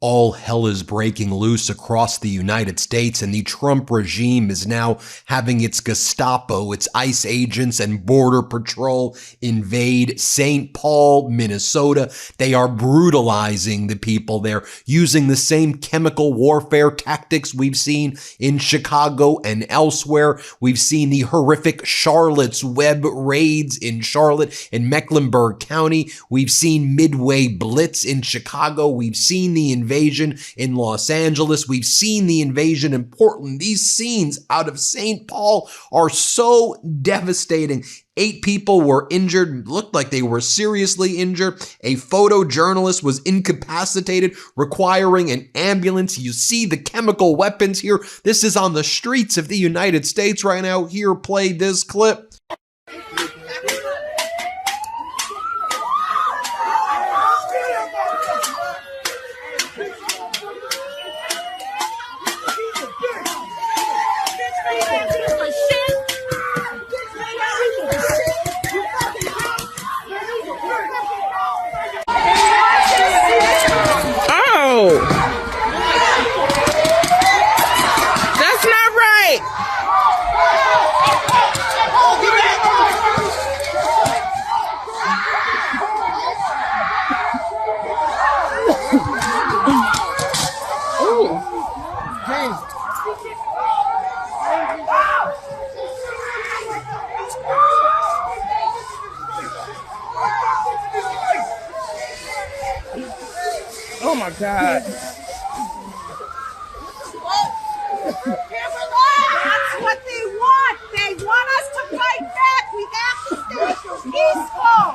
All hell is breaking loose across the United States, and the Trump regime is now having its Gestapo, its ICE agents, and Border Patrol invade St. Paul, Minnesota. They are brutalizing the people there, using the same chemical warfare tactics we've seen in Chicago and elsewhere. We've seen the horrific Charlotte's Web raids in Charlotte and Mecklenburg County. We've seen Midway Blitz in Chicago. We've seen the invasion in Los Angeles. We've seen the invasion in Portland. These scenes out of St. Paul are so devastating. 8 people were injured, looked like they were seriously injured. A photojournalist was incapacitated, requiring an ambulance. You see the chemical weapons here. This is on the streets of the United States right now. Here, play this clip. Oh my God. That's what they want. They want us to fight back. We have to stay peaceful.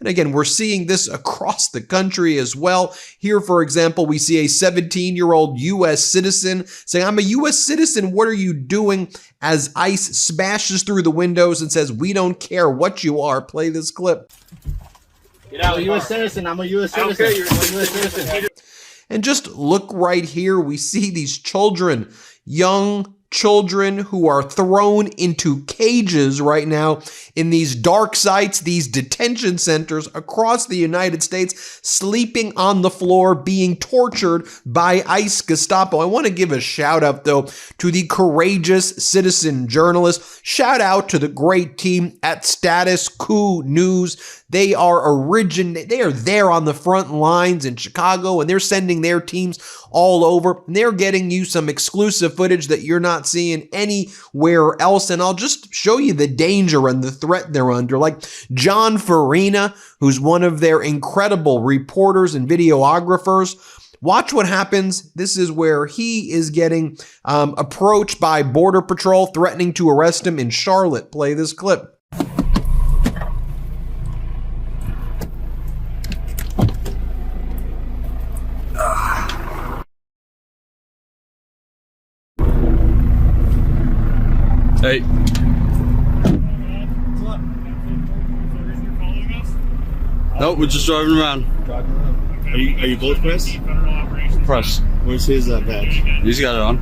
And again, we're seeing this across the country as well. Here, for example, we see a 17-year-old U.S. citizen saying, "I'm a U.S. citizen. What are you doing?" As ICE smashes through the windows and says, "We don't care what you are." Play this clip. Get out, I'm a U.S. citizen. I'm a U.S. citizen. Okay, you're a U.S. citizen. And just look right here. We see these children, young children who are thrown into cages right now in these dark sites, these detention centers across the United States, sleeping on the floor, being tortured by ICE Gestapo. I want to give a shout out, though, to the courageous citizen journalists. Shout out to the great team at Status Coup News. They are there on the front lines in Chicago, and they're sending their teams all over. And they're getting you some exclusive footage that you're not seeing anywhere else. And I'll just show you the danger and the threat they're under. Like John Farina, who's one of their incredible reporters and videographers. Watch what happens. This is where he is getting approached by Border Patrol, threatening to arrest him in Charlotte. Play this clip. Hey. Nope, we're just driving around. Are you both press? Press. Where's his badge? He's got it on.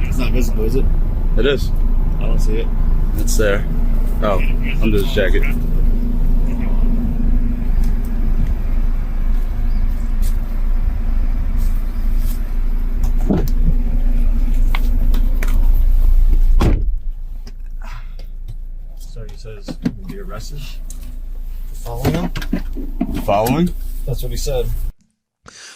It's not visible, is it? It is. I don't see it. It's there. Oh, under his jacket. So he says he'll be arrested for following him? Following? That's what he said.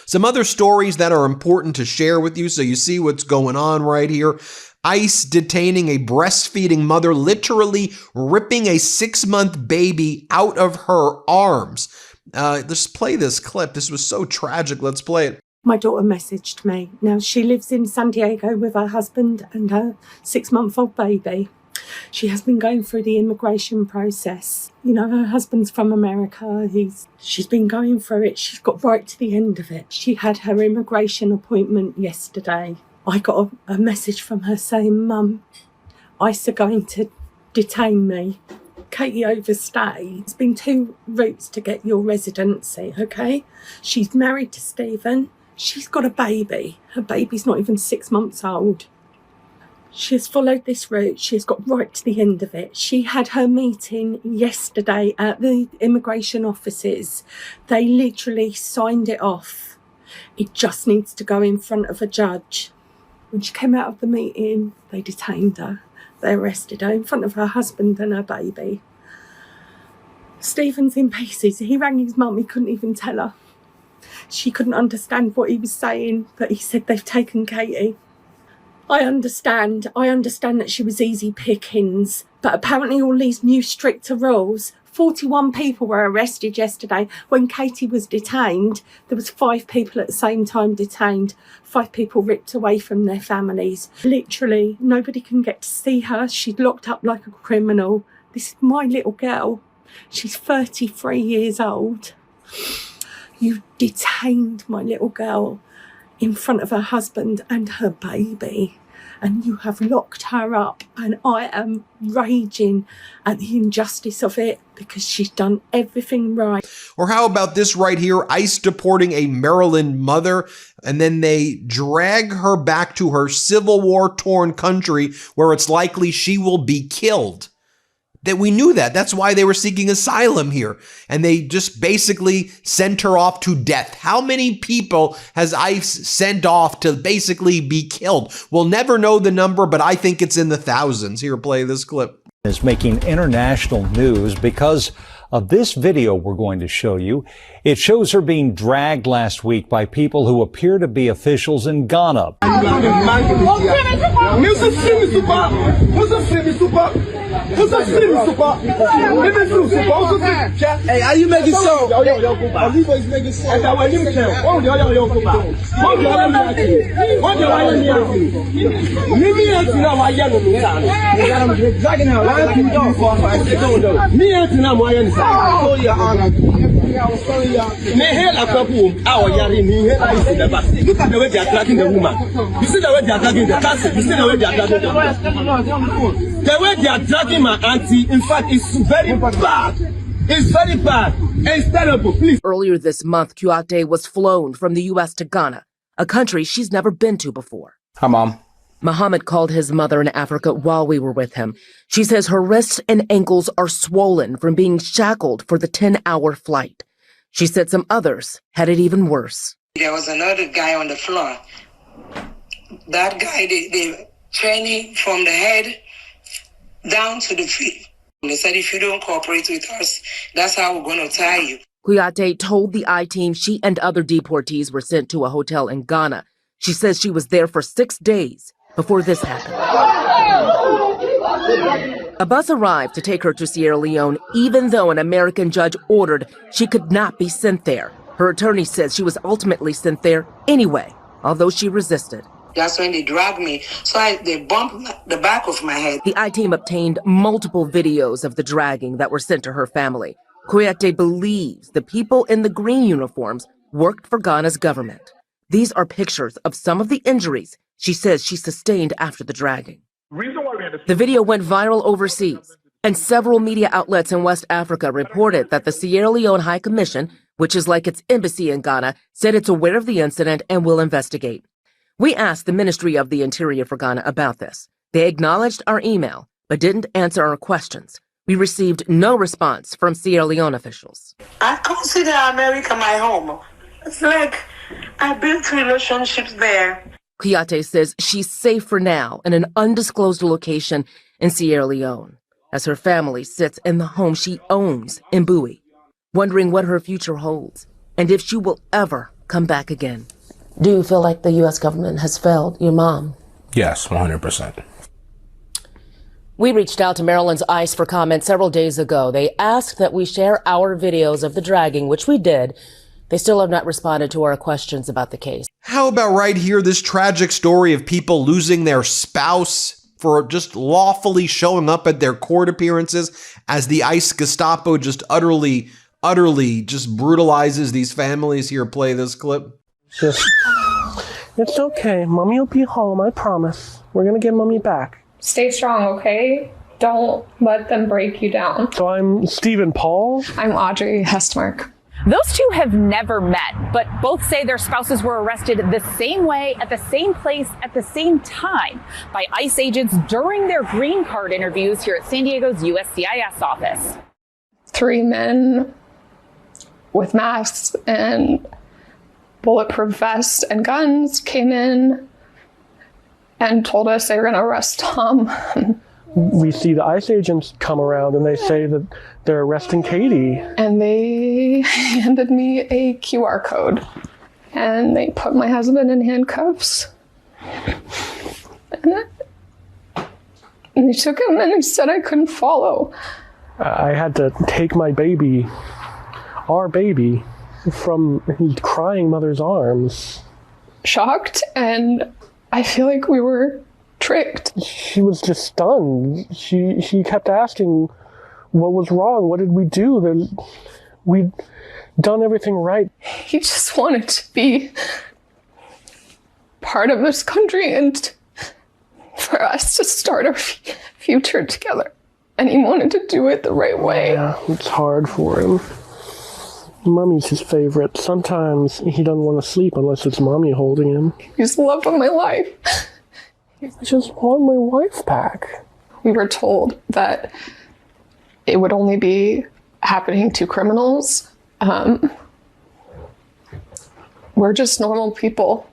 Some other stories that are important to share with you so you see what's going on right here. ICE detaining a breastfeeding mother, literally ripping a 6-month baby out of her arms. Let's play this clip. This was so tragic. Let's play it. My daughter messaged me. Now, she lives in San Diego with her husband and her 6-month-old baby. She has been going through the immigration process. You know, her husband's from America. She's been going through it. She's got right to the end of it. She had her immigration appointment yesterday. I got a message from her saying, "Mum, ICE are going to detain me. Katie overstayed. It's been 2 routes to get your residency, okay? She's married to Stephen. She's got a baby. Her baby's not even 6 months old. She's followed this route. She's got right to the end of it. She had her meeting yesterday at the immigration offices. They literally signed it off. It just needs to go in front of a judge. When she came out of the meeting, they detained her. They arrested her in front of her husband and her baby. Stephen's in pieces. He rang his mum. He couldn't even tell her. She couldn't understand what he was saying, but he said they've taken Katie. I understand that she was easy pickings, but apparently all these new stricter rules, 41 people were arrested yesterday. When Katie was detained, there was 5 people at the same time detained, 5 people ripped away from their families. Literally, nobody can get to see her. She's locked up like a criminal. This is my little girl. She's 33 years old. You detained my little girl in front of her husband and her baby, and you have locked her up, and I am raging at the injustice of it because she's done everything right. Or how about this right here? ICE deporting a Maryland mother, and then they drag her back to her Civil War torn country where it's likely she will be killed. That we knew that. That's why they were seeking asylum here. And they just basically sent her off to death. How many people has ICE sent off to basically be killed? We'll never know the number, but I think it's in the thousands. Here, play this clip. Is making international news because of this video we're going to show you. It shows her being dragged last week by people who appear to be officials in Ghana. Hey, are you making so? Me hell a couple our yari me hell I see the bus. Look at the way they are dragging the woman. You see the way they are dragging the castle. You see the way they are dragging the way they are dragging my auntie. In fact, it's very bad. It's very bad. It's terrible. Please. Earlier this month, Kouyaté was flown from the U.S. to Ghana, a country she's never been to before. Hi, Mom. Mohammed called his mother in Africa while we were with him. She says her wrists and ankles are swollen from being shackled for the 10-hour flight. She said some others had it even worse. There was another guy on the floor. That guy, they trained him from the head down to the feet. They said, if you don't cooperate with us, that's how we're going to tie you. Kouyaté told the I-Team she and other deportees were sent to a hotel in Ghana. She says she was there for 6 days before this happened. A bus arrived to take her to Sierra Leone, even though an American judge ordered she could not be sent there. Her attorney says she was ultimately sent there anyway, although she resisted. That's when they dragged me. So they bumped the back of my head. The I-Team obtained multiple videos of the dragging that were sent to her family. Kouyaté believes the people in the green uniforms worked for Ghana's government. These are pictures of some of the injuries she says she sustained after the dragging. The video went viral overseas, and several media outlets in West Africa reported that the Sierra Leone High Commission, which is like its embassy in Ghana, said it's aware of the incident and will investigate. We asked the Ministry of the Interior for Ghana about this. They acknowledged our email, but didn't answer our questions. We received no response from Sierra Leone officials. I consider America my home. It's like I built relationships there. Kouyaté says she's safe for now in an undisclosed location in Sierra Leone, as her family sits in the home she owns in Bowie, wondering what her future holds and if she will ever come back again. Do you feel like the U.S. government has failed your mom? Yes, 100%. We reached out to Maryland's ICE for comment several days ago. They asked that we share our videos of the dragging, which we did. They still have not responded to our questions about the case. How about right here, this tragic story of people losing their spouse for just lawfully showing up at their court appearances as the ICE Gestapo just utterly just brutalizes these families. Here, play this clip. It's okay. Mommy will be home, I promise. We're going to get Mommy back. Stay strong, okay? Don't let them break you down. So I'm Stephen Paul. I'm Audrey Hestmark. Those two have never met, but both say their spouses were arrested the same way, at the same place, at the same time by ICE agents during their green card interviews here at San Diego's USCIS office. 3 men with masks and bulletproof vests and guns came in and told us they were going to arrest Tom. We see the ICE agents come around and they say that they're arresting Katie. And they handed me a QR code. And they put my husband in handcuffs. And they took him and they said I couldn't follow. I had to take my baby, our baby, from his crying mother's arms. Shocked, and I feel like we were tricked. She was just stunned. She kept asking what was wrong, what did we do? We'd done everything right. He just wanted to be part of this country and for us to start our future together. And he wanted to do it the right way. Yeah, it's hard for him. Mommy's his favorite. Sometimes he doesn't want to sleep unless it's Mommy holding him. He's the love of my life. I just want my wife back. We were told that it would only be happening to criminals. We're just normal people.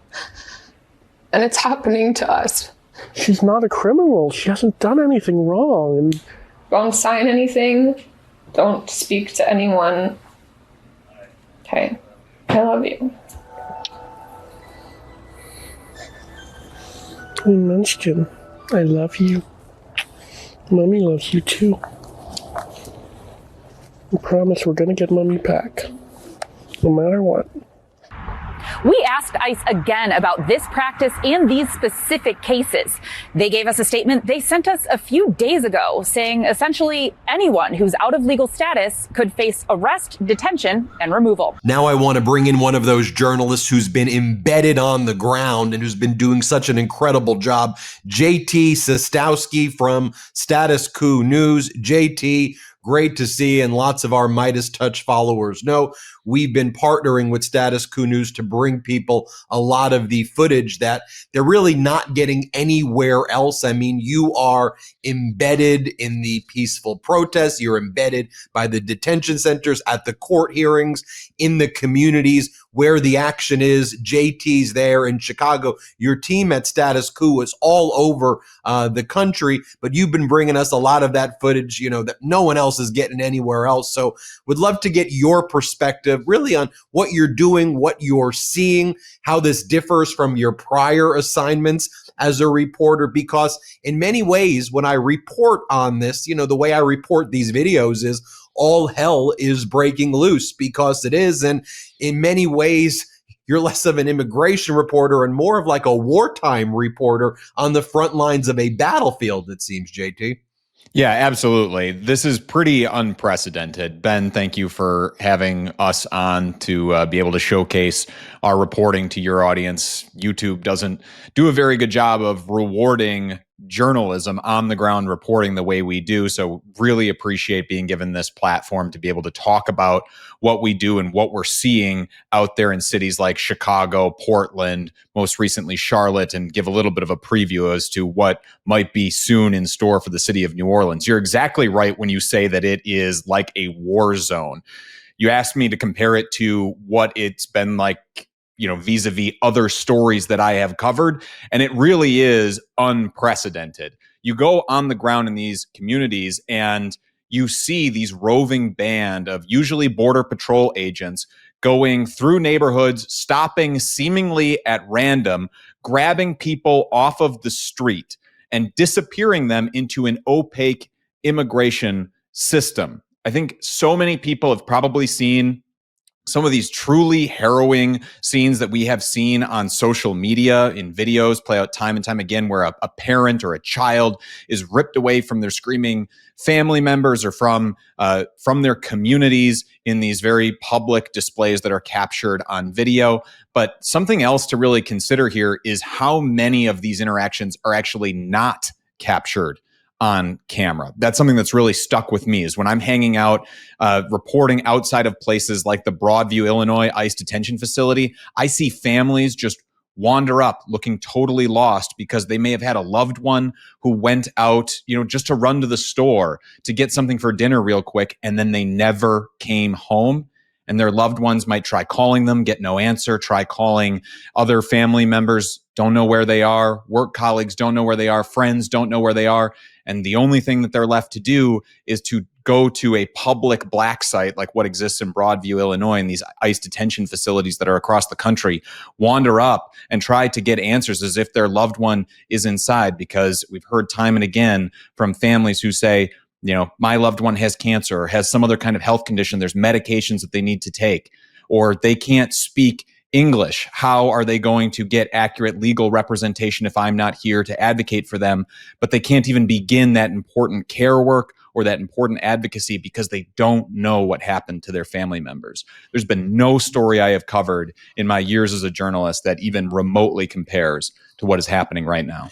And it's happening to us. She's not a criminal. She hasn't done anything wrong. And don't sign anything. Don't speak to anyone. Okay. I love you. Hey, Munchkin, I love you. Mommy loves you too. I promise we're gonna get Mommy back. No matter what. We asked ICE again about this practice and these specific cases. They gave us a statement they sent us a few days ago saying essentially anyone who's out of legal status could face arrest, detention, and removal. Now I want to bring in one of those journalists who's been embedded on the ground and who's been doing such an incredible job. JT Cestowski from Status Coup News. JT, great to see, and lots of our MeidasTouch followers know we've been partnering with Status Coup News to bring people a lot of the footage that they're really not getting anywhere else. I mean, you are embedded in the peaceful protests. You're embedded by the detention centers, at the court hearings, in the communities where the action is. JT's there in Chicago. Your team at Status Coup is all over the country, but you've been bringing us a lot of that footage, you know, that no one else is getting anywhere else. So would love to get your perspective really on what you're doing, what you're seeing, how this differs from your prior assignments as a reporter, because in many ways, when I report on this, you know, the way I report these videos is all hell is breaking loose, because it is. And in many ways, you're less of an immigration reporter and more of like a wartime reporter on the front lines of a battlefield, it seems, JT. Yeah, absolutely. This is pretty unprecedented. Ben, thank you for having us on to be able to showcase our reporting to your audience. YouTube doesn't do a very good job of rewarding journalism, on the ground reporting the way we do. So really appreciate being given this platform to be able to talk about what we do and what we're seeing out there in cities like Chicago, Portland, most recently Charlotte, and give a little bit of a preview as to what might be soon in store for the city of New Orleans. You're exactly right when you say that it is like a war zone. You asked me to compare it to what it's been like, you know, vis-a-vis other stories that I have covered. And it really is unprecedented. You go on the ground in these communities and you see these roving band of usually Border Patrol agents going through neighborhoods, stopping seemingly at random, grabbing people off of the street and disappearing them into an opaque immigration system. I think so many people have probably seen some of these truly harrowing scenes that we have seen on social media in videos play out time and time again, where a parent or a child is ripped away from their screaming family members or from their communities in these very public displays that are captured on video. But something else to really consider here is how many of these interactions are actually not captured on camera. That's something that's really stuck with me, is when I'm hanging out, reporting outside of places like the Broadview, Illinois ICE detention facility, I see families just wander up looking totally lost because they may have had a loved one who went out, just to run to the store to get something for dinner real quick, and then they never came home. And their loved ones might try calling them, get no answer, try calling other family members, don't know where they are, work colleagues don't know where they are, friends don't know where they are. And the only thing that they're left to do is to go to a public black site like what exists in Broadview, Illinois, and these ICE detention facilities that are across the country, wander up and try to get answers as if their loved one is inside, because we've heard time and again from families who say, my loved one has cancer or has some other kind of health condition. There's medications that they need to take, or they can't speak English. How are they going to get accurate legal representation if I'm not here to advocate for them? But they can't even begin that important care work or that important advocacy because they don't know what happened to their family members. There's been no story I have covered in my years as a journalist that even remotely compares to what is happening right now.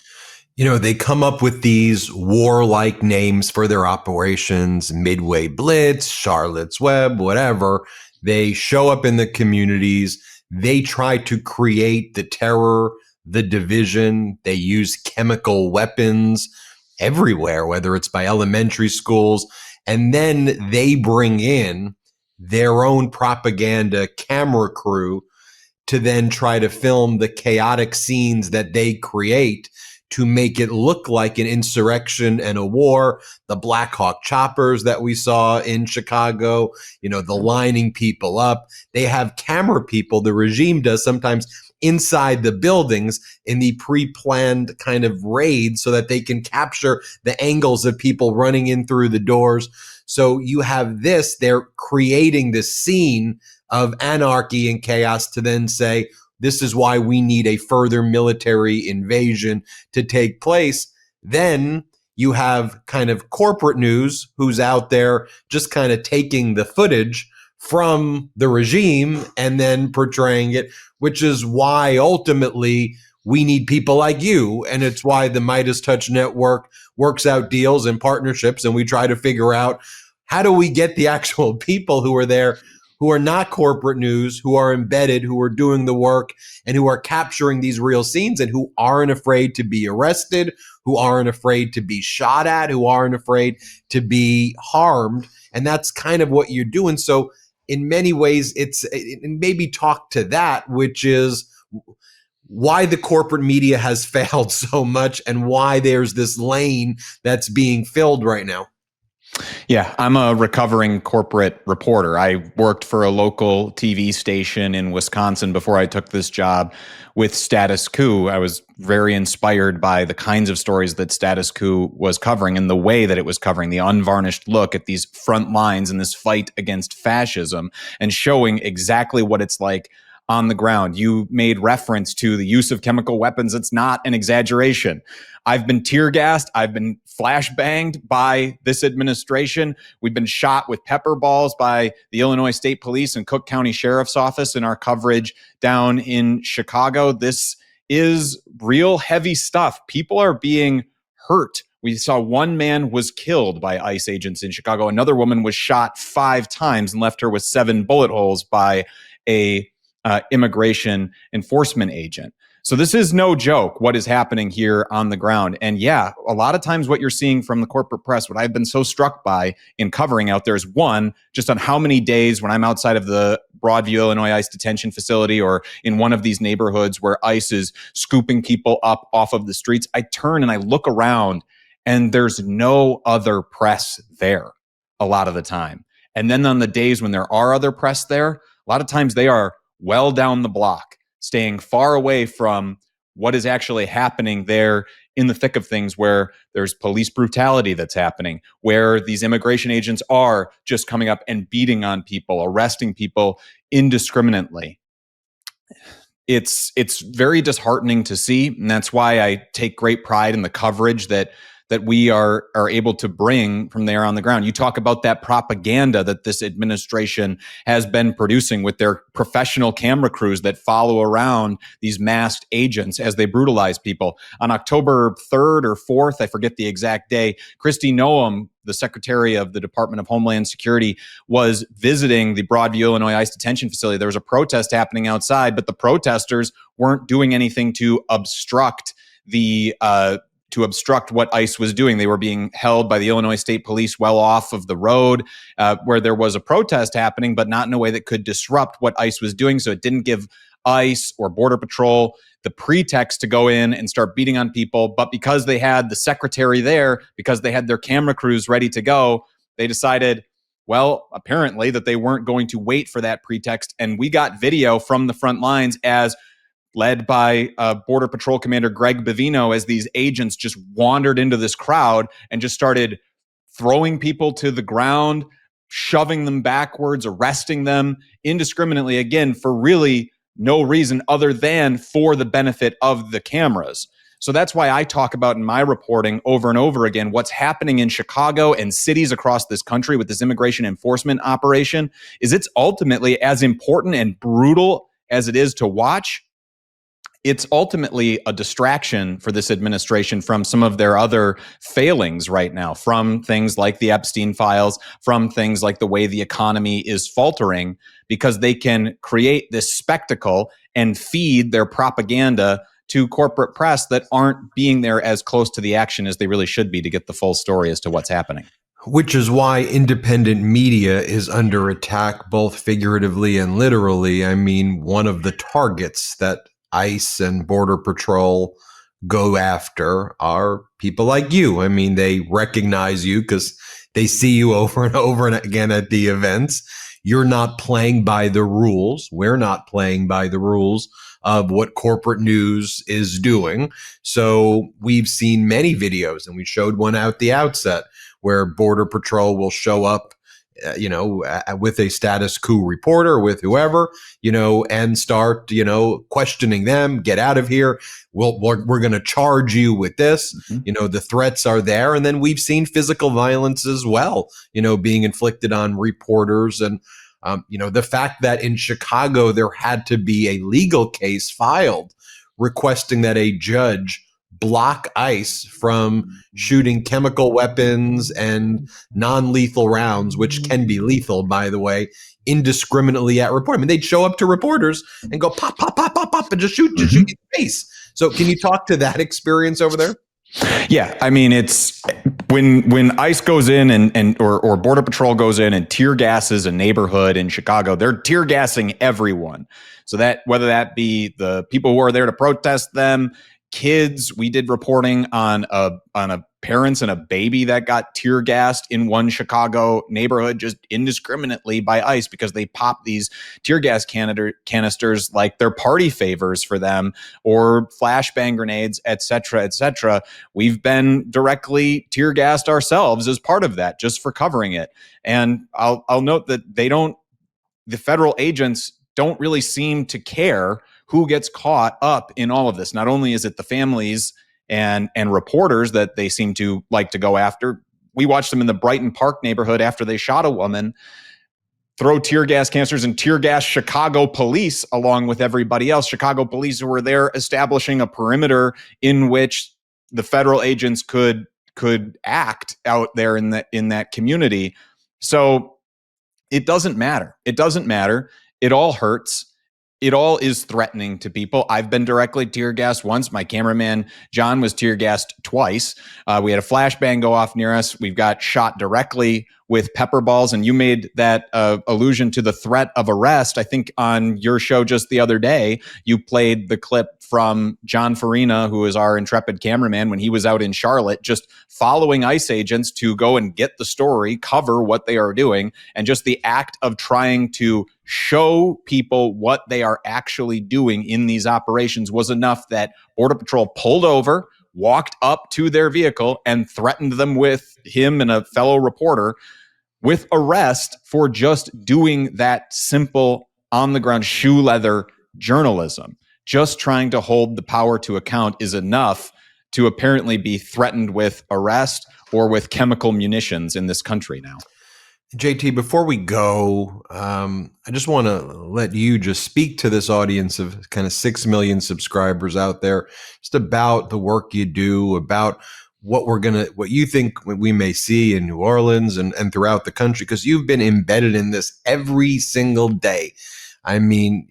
They come up with these warlike names for their operations, Midway Blitz, Charlotte's Web, whatever. They show up in the communities. They try to create the terror, the division. They use chemical weapons everywhere, whether it's by elementary schools. And then they bring in their own propaganda camera crew to then try to film the chaotic scenes that they create to make it look like an insurrection and a war. The Black Hawk choppers that we saw in Chicago, the lining people up. They have camera people, the regime does sometimes, inside the buildings in the pre-planned kind of raid so that they can capture the angles of people running in through the doors. So you have this, they're creating this scene of anarchy and chaos to then say, this is why we need a further military invasion to take place. Then you have kind of corporate news who's out there just kind of taking the footage from the regime and then portraying it, which is why ultimately we need people like you. And it's why the MeidasTouch network works out deals and partnerships. And we try to figure out, how do we get the actual people who are there, who are not corporate news, who are embedded, who are doing the work, and who are capturing these real scenes, and who aren't afraid to be arrested, who aren't afraid to be shot at, who aren't afraid to be harmed. And that's kind of what you're doing. So in many ways, and maybe talk to that, which is why the corporate media has failed so much and why there's this lane that's being filled right now. Yeah, I'm a recovering corporate reporter. I worked for a local TV station in Wisconsin before I took this job with Status Coup. I was very inspired by the kinds of stories that Status Coup was covering and the way that it was covering, the unvarnished look at these front lines in this fight against fascism and showing exactly what it's like on the ground. You made reference to the use of chemical weapons. It's not an exaggeration. I've been tear gassed. I've been flashbanged by this administration. We've been shot with pepper balls by the Illinois State Police and Cook County Sheriff's Office in our coverage down in Chicago. This is real heavy stuff. People are being hurt. We saw one man was killed by ICE agents in Chicago. Another woman was shot 5 times and left her with 7 bullet holes by a immigration enforcement agent. So this is no joke, what is happening here on the ground. And yeah, a lot of times what you're seeing from the corporate press, what I've been so struck by in covering out there is, one, just on how many days when I'm outside of the Broadview, Illinois ICE detention facility or in one of these neighborhoods where ICE is scooping people up off of the streets, I turn and I look around and there's no other press there a lot of the time. And then on the days when there are other press there, a lot of times they are well down the block, staying far away from what is actually happening there in the thick of things, where there's police brutality that's happening, where these immigration agents are just coming up and beating on people, arresting people indiscriminately. it's very disheartening to see. And that's why I take great pride in the coverage that we are able to bring from there on the ground. You talk about that propaganda that this administration has been producing with their professional camera crews that follow around these masked agents as they brutalize people. On October 3rd or 4th, I forget the exact day, Kristi Noem, the Secretary of the Department of Homeland Security, was visiting the Broadview, Illinois ICE detention facility. There was a protest happening outside, but the protesters weren't doing anything to obstruct what ICE was doing. They were being held by the Illinois State Police well off of the road where there was a protest happening, but not in a way that could disrupt what ICE was doing. So it didn't give ICE or Border Patrol the pretext to go in and start beating on people. But because they had the secretary there, because they had their camera crews ready to go, they decided, well, apparently that they weren't going to wait for that pretext. And we got video from the front lines as led by Border Patrol Commander Greg Bavino, as these agents just wandered into this crowd and just started throwing people to the ground, shoving them backwards, arresting them indiscriminately, again, for really no reason other than for the benefit of the cameras. So that's why I talk about in my reporting over and over again what's happening in Chicago and cities across this country with this immigration enforcement operation is it's ultimately as important and brutal as it is to watch. It's ultimately a distraction for this administration from some of their other failings right now, from things like the Epstein files, from things like the way the economy is faltering, because they can create this spectacle and feed their propaganda to corporate press that aren't being there as close to the action as they really should be to get the full story as to what's happening. Which is why independent media is under attack, both figuratively and literally. I mean, one of the targets that ICE and Border Patrol go after are people like you. I mean, they recognize you because they see you over and over and again at the events. You're not playing by the rules. We're not playing by the rules of what corporate news is doing. So we've seen many videos, and we showed one out the outset where Border Patrol will show up with a Status Coup reporter, with whoever, and start, questioning them, get out of here. We're going to charge you with this. Mm-hmm. The threats are there. And then we've seen physical violence as well, being inflicted on reporters. And, the fact that in Chicago, there had to be a legal case filed requesting that a judge block ICE from shooting chemical weapons and non-lethal rounds, which can be lethal, by the way, indiscriminately at reporters. I mean, they'd show up to reporters and go pop, pop, pop, pop, pop, and just shoot you in the face. So can you talk to that experience over there? Yeah, I mean, it's when ICE goes in or Border Patrol goes in and tear gasses a neighborhood in Chicago, they're tear gassing everyone. So that whether that be the people who are there to protest them, kids, we did reporting on a parents and a baby that got tear gassed in one Chicago neighborhood just indiscriminately by ICE because they popped these tear gas canisters like they're party favors for them, or flashbang grenades, et cetera, et cetera. We've been directly tear gassed ourselves as part of that, just for covering it. And I'll note that the federal agents don't really seem to care who gets caught up in all of this. Not only is it the families and reporters that they seem to like to go after. We watched them in the Brighton Park neighborhood after they shot a woman, throw tear gas canisters and tear gas Chicago police along with everybody else. Chicago police who were there establishing a perimeter in which the federal agents could act out there in that community. So it doesn't matter. It doesn't matter. It all hurts. It all is threatening to people. I've been directly tear gassed once. My cameraman, John, was tear gassed twice. We had a flashbang go off near us. We've got shot directly with pepper balls. And you made that allusion to the threat of arrest. I think on your show just the other day, you played the clip from John Farina, who is our intrepid cameraman, when he was out in Charlotte, just following ICE agents to go and get the story, cover what they are doing, and just the act of trying to show people what they are actually doing in these operations was enough that Border Patrol pulled over, walked up to their vehicle, and threatened them with him and a fellow reporter with arrest for just doing that simple on-the-ground shoe leather journalism. just trying to hold the power to account is enough to apparently be threatened with arrest or with chemical munitions in this country now. JT, before we go, I just want to let you just speak to this audience of kind of 6 million subscribers out there, just about the work you do, about what you think we may see in New Orleans and throughout the country, because you've been embedded in this every single day. I mean,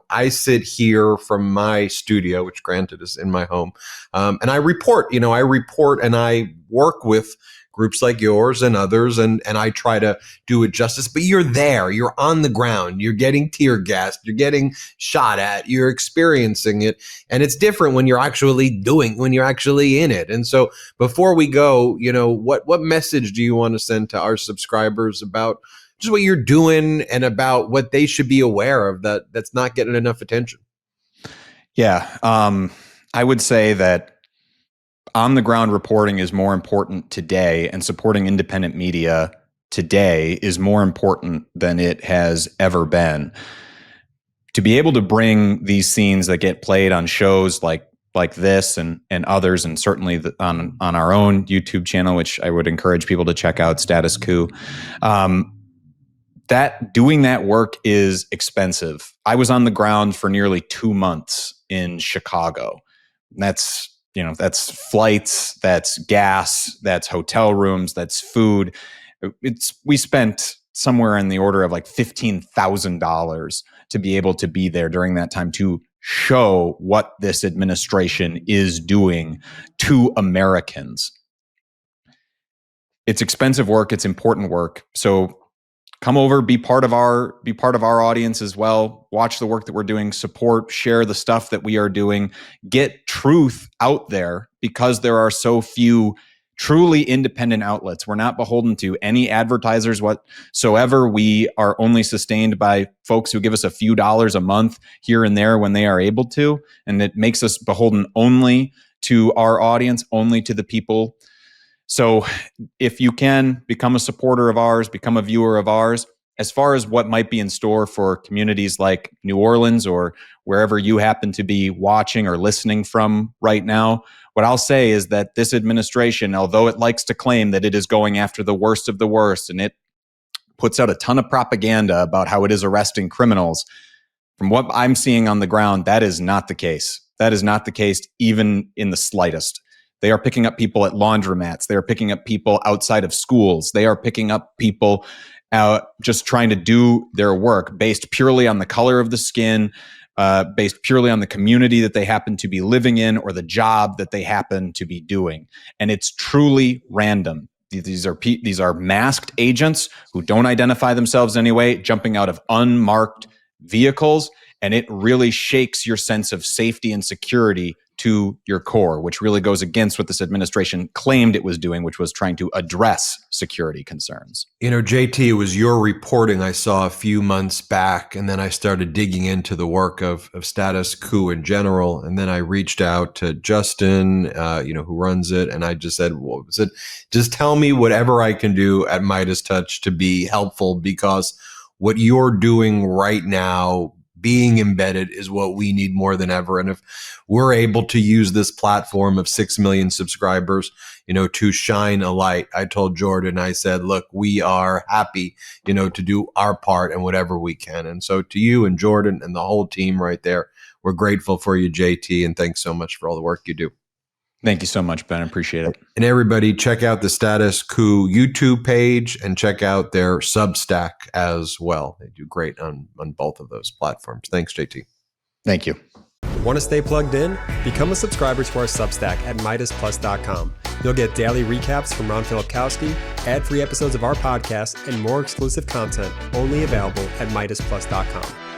I sit here from my studio, which granted is in my home, and I report and I work with groups like yours and others, and I try to do it justice. But you're there, you're on the ground, you're getting tear gassed, you're getting shot at, you're experiencing it, and it's different when you're actually in it. And so, before we go, what message do you want to send to our subscribers about just what you're doing and about what they should be aware of that's not getting enough attention? Yeah, I would say that on the ground reporting is more important today, and supporting independent media today is more important than it has ever been. To be able to bring these scenes that get played on shows like this and others, and certainly on our own YouTube channel, which I would encourage people to check out, Status Coup, that doing that work is expensive. I was on the ground for nearly 2 months in Chicago. That's flights, that's gas, that's hotel rooms, that's food. We spent somewhere in the order of like $15,000 to be able to be there during that time to show what this administration is doing to Americans. It's expensive work. It's important work. So come over, be part of our audience as well. Watch the work that we're doing, support, share the stuff that we are doing, get truth out there, because there are so few truly independent outlets. We're not beholden to any advertisers whatsoever. We are only sustained by folks who give us a few dollars a month here and there when they are able to. And it makes us beholden only to our audience, only to the people. So if you can, become a supporter of ours, become a viewer of ours. As far as what might be in store for communities like New Orleans or wherever you happen to be watching or listening from right now, what I'll say is that this administration, although it likes to claim that it is going after the worst of the worst, and it puts out a ton of propaganda about how it is arresting criminals, from what I'm seeing on the ground, that is not the case. That is not the case even in the slightest. They are picking up people at laundromats. They are picking up people outside of schools. They are picking up people just trying to do their work based purely on the color of the skin, based purely on the community that they happen to be living in or the job that they happen to be doing. And it's truly random. These are masked agents who don't identify themselves anyway, jumping out of unmarked vehicles. And it really shakes your sense of safety and security to your core, which really goes against what this administration claimed it was doing, which was trying to address security concerns. JT, it was your reporting I saw a few months back, and then I started digging into the work of Status Coup in general. And then I reached out to Justin, who runs it. And I just said, just tell me whatever I can do at MeidasTouch to be helpful, because what you're doing right now, being embedded, is what we need more than ever. And if we're able to use this platform of 6 million subscribers, to shine a light, I told Jordan, I said, look, we are happy, to do our part and whatever we can. And so to you and Jordan and the whole team right there, we're grateful for you, JT, and thanks so much for all the work you do. Thank you so much, Ben. I appreciate it. And everybody, check out the Status Coup YouTube page and check out their Substack as well. They do great on both of those platforms. Thanks, JT. Thank you. Want to stay plugged in? Become a subscriber to our Substack at MeidasPlus.com. You'll get daily recaps from Ron Filipkowski, ad-free episodes of our podcast, and more exclusive content only available at MeidasPlus.com.